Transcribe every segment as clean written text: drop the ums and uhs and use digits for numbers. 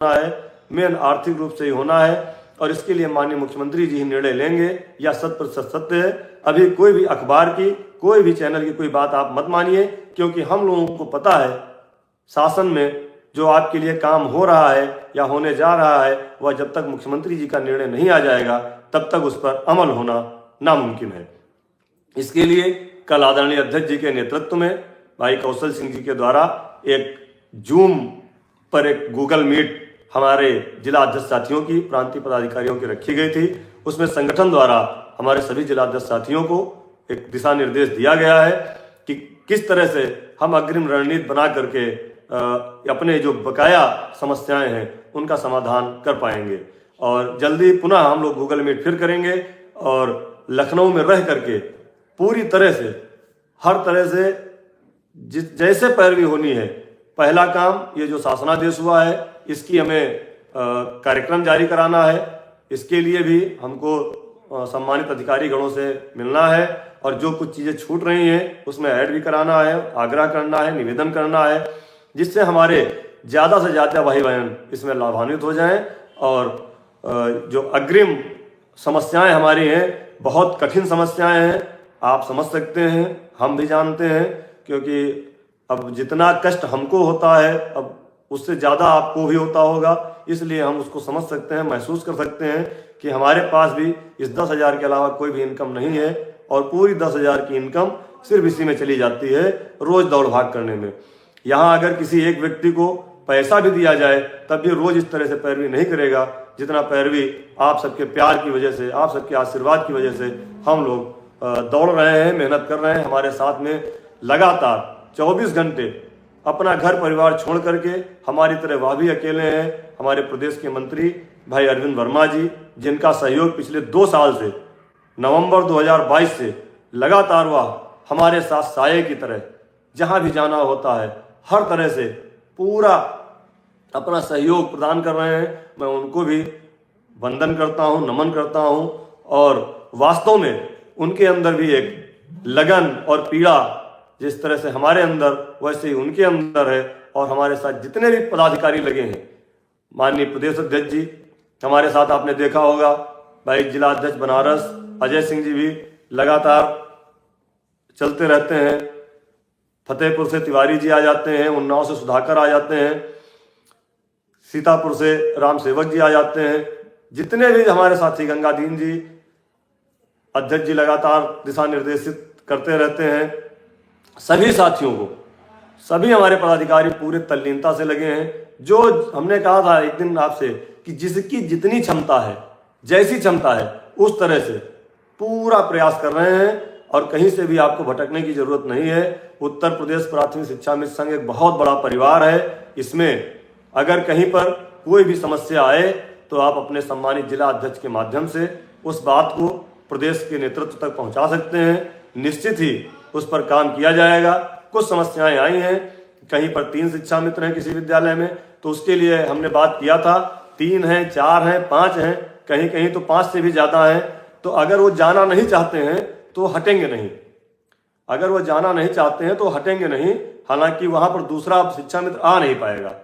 है, मेन आर्थिक रूप से ही होना है और इसके लिए माननीय मुख्यमंत्री जी ही निर्णय लेंगे। यह 100% सत्य है। अभी कोई भी अखबार की, कोई भी चैनल की कोई बात आप मत मानिए, क्योंकि हम लोगों को पता है शासन में जो आपके लिए काम हो रहा है या होने जा रहा है, वह जब तक मुख्यमंत्री जी का निर्णय नहीं आ जाएगा तब तक उस पर अमल होना नामुमकिन है। इसके लिए कल आदरणीय अध्यक्ष जी के नेतृत्व में भाई कौशल सिंह जी के द्वारा एक जूम पर एक गूगल मीट हमारे जिला अध्यक्ष साथियों की, प्रांतीय पदाधिकारियों की रखी गई थी। उसमें संगठन द्वारा हमारे सभी जिला अध्यक्ष साथियों को एक दिशा निर्देश दिया गया है कि किस तरह से हम अग्रिम रणनीति बना करके अपने जो बकाया समस्याएं हैं उनका समाधान कर पाएंगे। और जल्दी पुनः हम लोग गूगल मीट फिर करेंगे और लखनऊ में रह करके पूरी तरह से, हर तरह से जैसे पैरवी होनी है। पहला काम ये जो शासनादेश हुआ है इसकी हमें कार्यक्रम जारी कराना है। इसके लिए भी हमको सम्मानित अधिकारी गणों से मिलना है और जो कुछ चीज़ें छूट रही हैं उसमें ऐड भी कराना है, आग्रह करना है, निवेदन करना है, जिससे हमारे ज़्यादा से ज़्यादा भाई बहन इसमें लाभान्वित हो जाएं। और जो अग्रिम समस्याएं हमारी हैं, बहुत कठिन समस्याएं हैं, आप समझ सकते हैं, हम भी जानते हैं, क्योंकि अब जितना कष्ट हमको होता है अब उससे ज़्यादा आपको भी होता होगा। इसलिए हम उसको समझ सकते हैं, महसूस कर सकते हैं कि हमारे पास भी इस 10,000 के अलावा कोई भी इनकम नहीं है और पूरी 10,000 की इनकम सिर्फ इसी में चली जाती है, रोज़ दौड़ भाग करने में। यहाँ अगर किसी एक व्यक्ति को पैसा भी दिया जाए तब भी रोज़ इस तरह से पैरवी नहीं करेगा जितना पैरवी आप सबके प्यार की वजह से, आप सबके आशीर्वाद की वजह से हम लोग दौड़ रहे हैं, मेहनत कर रहे हैं। हमारे साथ में लगातार 24 घंटे अपना घर परिवार छोड़ करके हमारी तरह वह भी अकेले हैं, हमारे प्रदेश के मंत्री भाई अरविंद वर्मा जी, जिनका सहयोग पिछले 2 साल से, नवंबर 2022 से लगातार वह हमारे साथ साये की तरह जहां भी जाना होता है हर तरह से पूरा अपना सहयोग प्रदान कर रहे हैं। मैं उनको भी वंदन करता हूं, नमन करता हूं और वास्तव में उनके अंदर भी एक लगन और पीड़ा जिस तरह से हमारे अंदर वैसे ही उनके अंदर है। और हमारे साथ जितने भी पदाधिकारी लगे हैं, माननीय प्रदेश अध्यक्ष जी हमारे साथ, आपने देखा होगा भाई जिला अध्यक्ष बनारस अजय सिंह जी भी लगातार चलते रहते हैं। फतेहपुर से तिवारी जी आ जाते हैं, उन्नाव से सुधाकर आ जाते हैं, सीतापुर से राम सेवक जी आ जाते हैं। जितने भी हमारे साथी, गंगादीन जी, अध्यक्ष जी लगातार दिशा निर्देशित करते रहते हैं। सभी साथियों को, सभी हमारे पदाधिकारी पूरे तल्लीनता से लगे हैं। जो हमने कहा था एक दिन आपसे कि जिसकी जितनी क्षमता है, जैसी क्षमता है, उस तरह से पूरा प्रयास कर रहे हैं और कहीं से भी आपको भटकने की जरूरत नहीं है। उत्तर प्रदेश प्राथमिक शिक्षा मित्र संघ एक बहुत बड़ा परिवार है। इसमें अगर कहीं पर कोई भी समस्या आए तो आप अपने सम्मानित जिला अध्यक्ष के माध्यम से उस बात को प्रदेश के नेतृत्व तक पहुंचा सकते हैं। निश्चित ही उस पर काम किया जाएगा। कुछ समस्याएं आई हैं, कहीं पर 3 शिक्षा मित्र हैं किसी विद्यालय में, तो उसके लिए हमने बात किया था 3 हैं, 4 हैं, 5 हैं, कहीं कहीं तो 5 से भी ज़्यादा हैं। तो अगर वो जाना नहीं चाहते हैं तो हटेंगे नहीं, अगर वो जाना नहीं चाहते हैं तो हटेंगे नहीं। हालांकि वहाँ पर दूसरा शिक्षा मित्र आ नहीं पाएगा।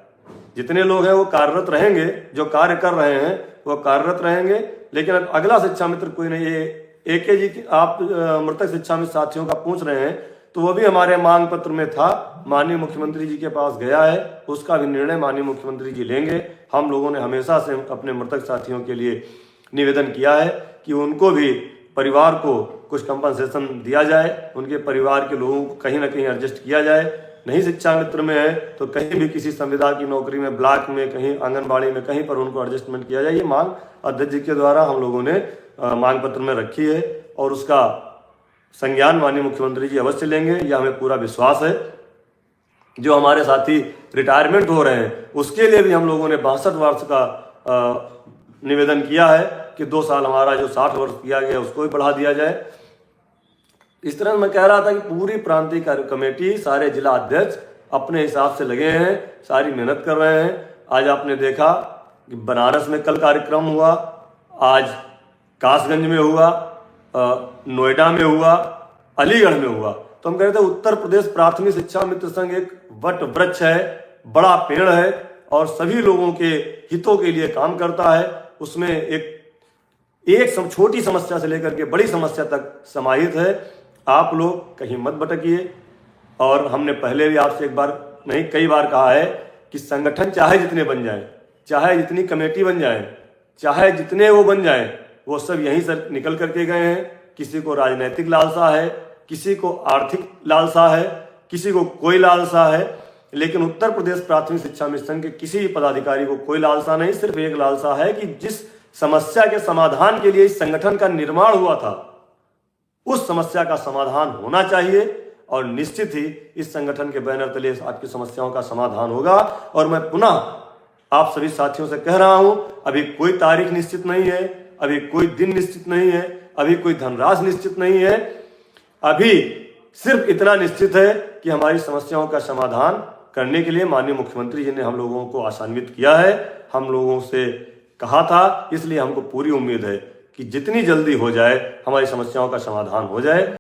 जितने लोग हैं वो कार्यरत रहेंगे, जो कार्य कर रहे हैं वो कार्यरत रहेंगे, लेकिन अगला शिक्षा मित्र कोई नहीं है। एके जी आप मृतक शिक्षा मित्र साथियों का पूछ रहे हैं, तो वो भी हमारे मांग पत्र में था, माननीय मुख्यमंत्री जी के पास गया है, उसका भी निर्णय माननीय मुख्यमंत्री जी लेंगे। हम लोगों ने हमेशा से अपने मृतक साथियों के लिए निवेदन किया है कि उनको भी, परिवार को कुछ कंपनसेशन दिया जाए, उनके परिवार के लोगों को कहीं ना कहीं एडजस्ट किया जाए। नहीं शिक्षा मित्र में है तो कहीं भी किसी संविदा की नौकरी में, ब्लॉक में, कहीं आंगनबाड़ी में, कहीं पर उनको एडजस्टमेंट किया जाए। ये मांग अध्यक्ष जी के द्वारा हम लोगों ने मांग पत्र में रखी है और उसका संज्ञान माननीय मुख्यमंत्री जी अवश्य लेंगे, यह हमें पूरा विश्वास है। जो हमारे साथी रिटायरमेंट हो रहे हैं उसके लिए भी हम लोगों ने 62 वर्ष का निवेदन किया है कि 2 साल हमारा जो 60 वर्ष किया गया उसको भी बढ़ा दिया जाए। इस तरह मैं कह रहा था कि पूरी प्रांतीय कमेटी, सारे जिला अध्यक्ष अपने हिसाब से लगे हैं, सारी मेहनत कर रहे हैं। आज आपने देखा कि बनारस में कल कार्यक्रम हुआ, आज कासगंज में हुआ, नोएडा में हुआ, अलीगढ़ में हुआ। तो हम कह रहे थे उत्तर प्रदेश प्राथमिक शिक्षा मित्र संघ एक वट वृक्ष है, बड़ा पेड़ है और सभी लोगों के हितों के लिए काम करता है। उसमें एक छोटी समस्या से लेकर के बड़ी समस्या तक समाहित है। आप लोग कहीं मत भटकिए। और हमने पहले भी आपसे एक बार नहीं कई बार कहा है कि संगठन चाहे जितने बन जाए, चाहे जितनी कमेटी बन जाए, चाहे जितने वो बन जाए, वो सब यहीं से निकल करके गए हैं। किसी को राजनीतिक लालसा है, किसी को आर्थिक लालसा है, किसी को कोई लालसा है, लेकिन उत्तर प्रदेश प्राथमिक शिक्षा मिशन के किसी भी पदाधिकारी को कोई लालसा नहीं। सिर्फ एक लालसा है कि जिस समस्या के समाधान के लिए इस संगठन का निर्माण हुआ था, उस समस्या का समाधान होना चाहिए और निश्चित ही इस संगठन के बैनर तले आपकी समस्याओं का समाधान होगा। और मैं पुनः आप सभी साथियों से कह रहा हूं, अभी कोई तारीख निश्चित नहीं है, अभी कोई दिन निश्चित नहीं है, अभी कोई धनराशि निश्चित नहीं है। अभी सिर्फ इतना निश्चित है कि हमारी समस्याओं का समाधान करने के लिए माननीय मुख्यमंत्री जी ने हम लोगों को आशान्वित किया है, हम लोगों से कहा था। इसलिए हमको पूरी उम्मीद है कि जितनी जल्दी हो जाए हमारी समस्याओं का समाधान हो जाए।